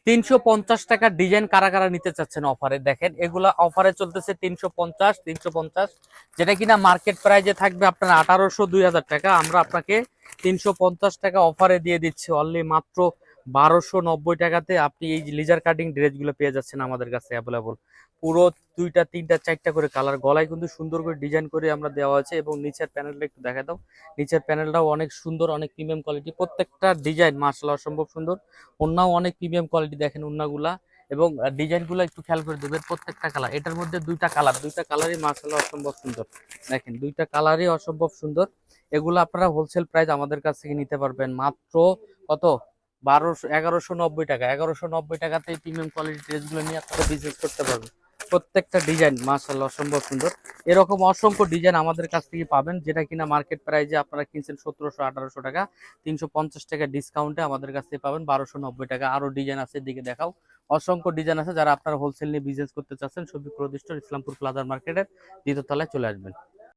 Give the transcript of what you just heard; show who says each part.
Speaker 1: 350 টাকা ডিজাইন কারা কারা নিতে চাচ্ছেন অফারে? দেখেন এগুলা অফারে চলতেছে 350, যেটা কিনা মার্কেট প্রাইজে থাকবে আপনার 1800-2000 টাকা। আমরা আপনাকে 350 টাকা অফারে দিয়ে দিচ্ছি অনলি মাত্র 1290 টাকাতে। আপনি এই লেজার কাটিং ড্রেসগুলো পেয়ে যাচ্ছেন আমাদের কাছে অ্যাভেলেবল। পুরো 2টা 3টা 4টা করে কালার, গলায় কিন্তু সুন্দর করে ডিজাইন করে আমরা দেওয়া আছে। এবং নিচের প্যানেলটা একটু দেখা দাও, নিচের প্যানেলটাও অনেক সুন্দর, অনেক প্রিমিয়াম কোয়ালিটি, প্রত্যেকটা ডিজাইন মাশাআল্লাহ অসম্ভব সুন্দর। ওন্নাও অনেক প্রিমিয়াম কোয়ালিটি, দেখেন ওন্নাগুলা এবং ডিজাইনগুলো একটু খেয়াল করে দেবেন। প্রত্যেকটা কালার, এটার মধ্যে দুইটা কালারই মাশাআল্লাহ অসম্ভব সুন্দর। দেখেন দুইটা কালারই অসম্ভব সুন্দর। এগুলো আপনারা হোলসেল প্রাইস আমাদের কাছ থেকে নিতে পারবেন মাত্র কত, 1190 টাকা। 1190 টাকাতে প্রিমিয়াম কোয়ালিটি ড্রেসগুলো নিয়ে আপনারা বিজনেস করতে পারবেন। প্রত্যেকটা ডিজাইন মাশাআল্লাহ অসম্ভব সুন্দর। এরকম অসংখ্য ডিজাইন আমাদের কাছ থেকে পাবেন, যেটা কিনা মার্কেট প্রাইসে আপনারা কিনছেন 1700-1800 টাকা। 350 টাকা ডিসকাউন্টে আমাদের কাছ থেকে পাবেন 1290 টাকা। আরো ডিজাইন আছে, দিকে দেখাও। অসংখ্য ডিজাইন আছে। যারা আপনারা হোলসেল নিয়ে বিজনেস করতে চাচ্ছেন, শফিক প্রতিষ্ঠান ইসলামপুর প্লাজার মার্কেটের দ্বিতীয় তলায় চলে আসবেন।